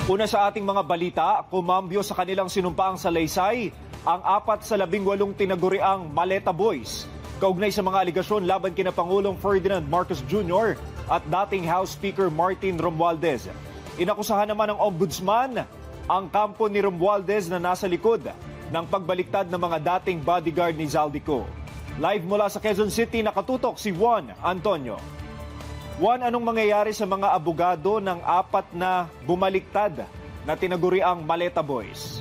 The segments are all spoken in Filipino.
Una sa ating mga balita, kumambyo sa kanilang sinumpaang salaysay ang 4 sa 18 tinaguriang Maleta Boys. Kaugnay sa mga aligasyon laban kina Pangulong Ferdinand Marcos Jr. at dating House Speaker Martin Romualdez. Inakusahan naman ng Ombudsman ang kampo ni Romualdez na nasa likod ng pagbaliktad ng mga dating bodyguard ni Zaldico. Live mula sa Quezon City, nakatutok si Juan Antonio. Juan, anong mangyayari sa mga abogado ng 4 na bumaliktad na tinaguriang Maleta Boys?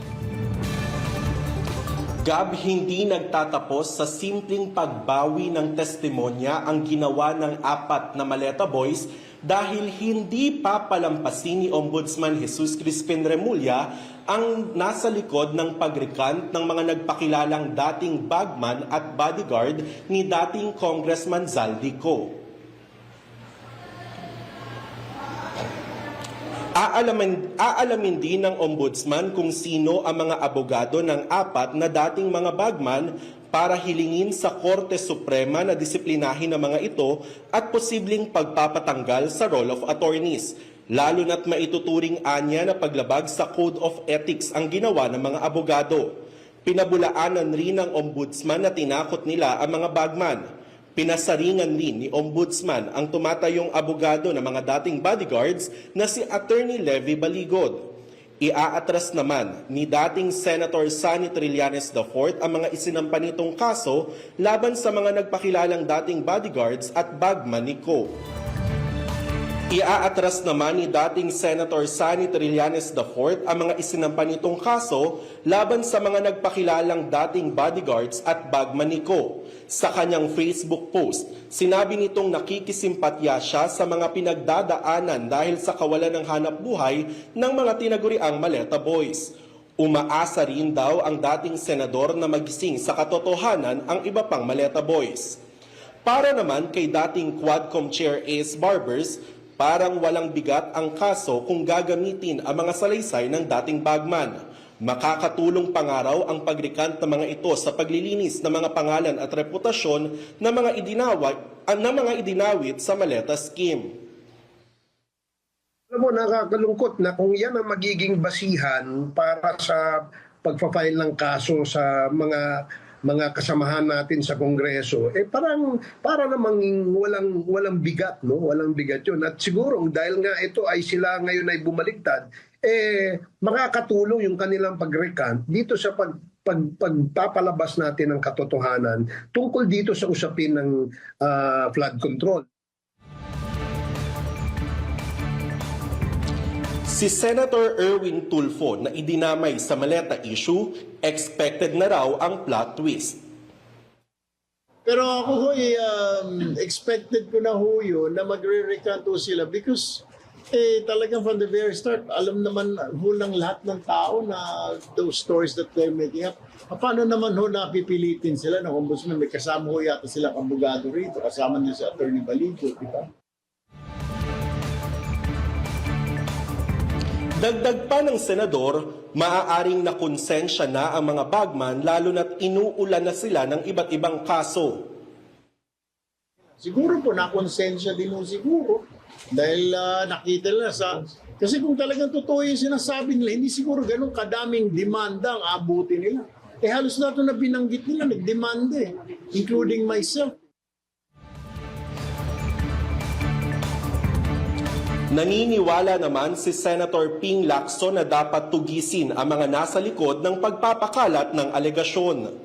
Gab, hindi nagtatapos sa simpleng pagbawi ng testimonya ang ginawa ng 4 na Maleta Boys dahil hindi papalampasin ni Ombudsman Jesus Crispin Remulla ang nasa likod ng pag-recant ng mga nagpakilalang dating bagman at bodyguard ni dating Congressman Zaldico. Aalamin din ng Ombudsman kung sino ang mga abogado ng 4 na dating mga bagman para hilingin sa Korte Suprema na disiplinahin ang mga ito at posibleng pagpapatanggal sa Roll of Attorneys, lalo na't maituturing anya na paglabag sa Code of Ethics ang ginawa ng mga abogado. Pinabulaanan rin ng Ombudsman na tinakot nila ang mga bagman. Pinasaringan din ni Ombudsman ang tumatayong abogado ng mga dating bodyguards na si Attorney Levy Baligod. Iaatras naman ni dating Senator Sonny Trillanes IV ang mga isinampa nitong kaso laban sa mga nagpakilalang dating bodyguards at bagman ni Co. Iaatras naman ni dating Senator Sonny Trillanes IV ang mga isinampa nitong kaso laban sa mga nagpakilalang dating bodyguards at bagman ni Co. Sa kanyang Facebook post, sinabi nitong nakikisimpatya siya sa mga pinagdadaanan dahil sa kawalan ng hanap buhay ng mga tinaguriang Maleta Boys. Umaasa rin daw ang dating senador na magising sa katotohanan ang iba pang Maleta Boys. Para naman kay dating Quadcom Chair Ace Barbers, parang walang bigat ang kaso kung gagamitin ang mga salaysay ng dating bagman. Makakatulong pangaraw ang pag-recant ng mga ito sa paglilinis ng mga pangalan at reputasyon ng mga idinawit sa Maleta Scheme. Alam mo, nakakalungkot na kung yan ang magiging basihan para sa pagpa-file ng kaso sa mga kasamahan natin sa Kongreso, para namang walang bigat, no? Walang bigat 'yun. At siguro dahil nga ito ay sila ngayon ay bumaliktad, makakatulong yung kanilang pag-recant dito sa pagpapalabas natin ng katotohanan tungkol dito sa usapin ng flood control. Si Senator Erwin Tulfo na idinamay sa Maleta issue, expected na raw ang plot twist. Pero ako expected ko na yun na magre-recant sila because talagang from the very start, alam naman ng lahat ng tao na those stories that they're making up. Paano naman napipilitin sila ng Ombudsman? May kasama yata sila abogado rito, kasama niya si Attorney Baligod, di ba? Dagdag pa ng senador, maaaring nakonsensya na ang mga bagman lalo na't inuulan na sila ng iba't ibang kaso. Siguro po nakonsensya din siguro dahil nakita nila kasi kung talagang totoo yung sinasabi nila, hindi siguro ganun kadaming demanda ang abutin nila. Halos na ito na binanggit nila, nagdemanda including myself. Naniniwala naman si Senator Ping Lacson na dapat tugisin ang mga nasa likod ng pagpapakalat ng alegasyon.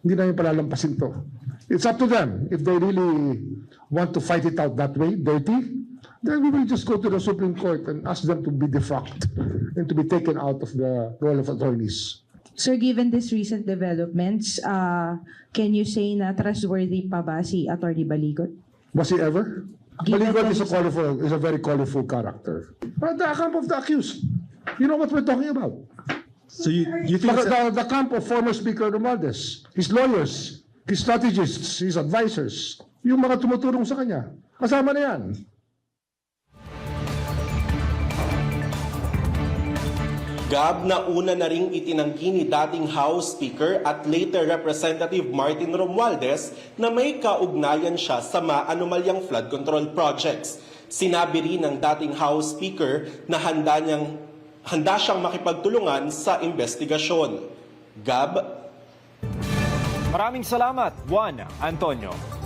Hindi namin palalampasin to. It's up to them. If they really want to fight it out that way, dirty, then we will just go to the Supreme Court and ask them to be defrocked and to be taken out of the Roll of Attorneys. Sir, given these recent developments, can you say na trustworthy pa ba si Attorney Baligod? Was he ever? Baligod is a very colorful character. But the camp of the accused, you know what we're talking about. So you think The camp of former Speaker Romualdez, his lawyers, his strategists, his advisors, yung mga tumutulong sa kanya, kasama na yan. Gab, na una na ring itinanggi ni dating House Speaker at later Representative Martin Romualdez na may kaugnayan siya sa maanomalyang flood control projects. Sinabi rin ng dating House Speaker na handa siyang makipagtulungan sa investigasyon. Gab, Maraming salamat, Juan Antonio.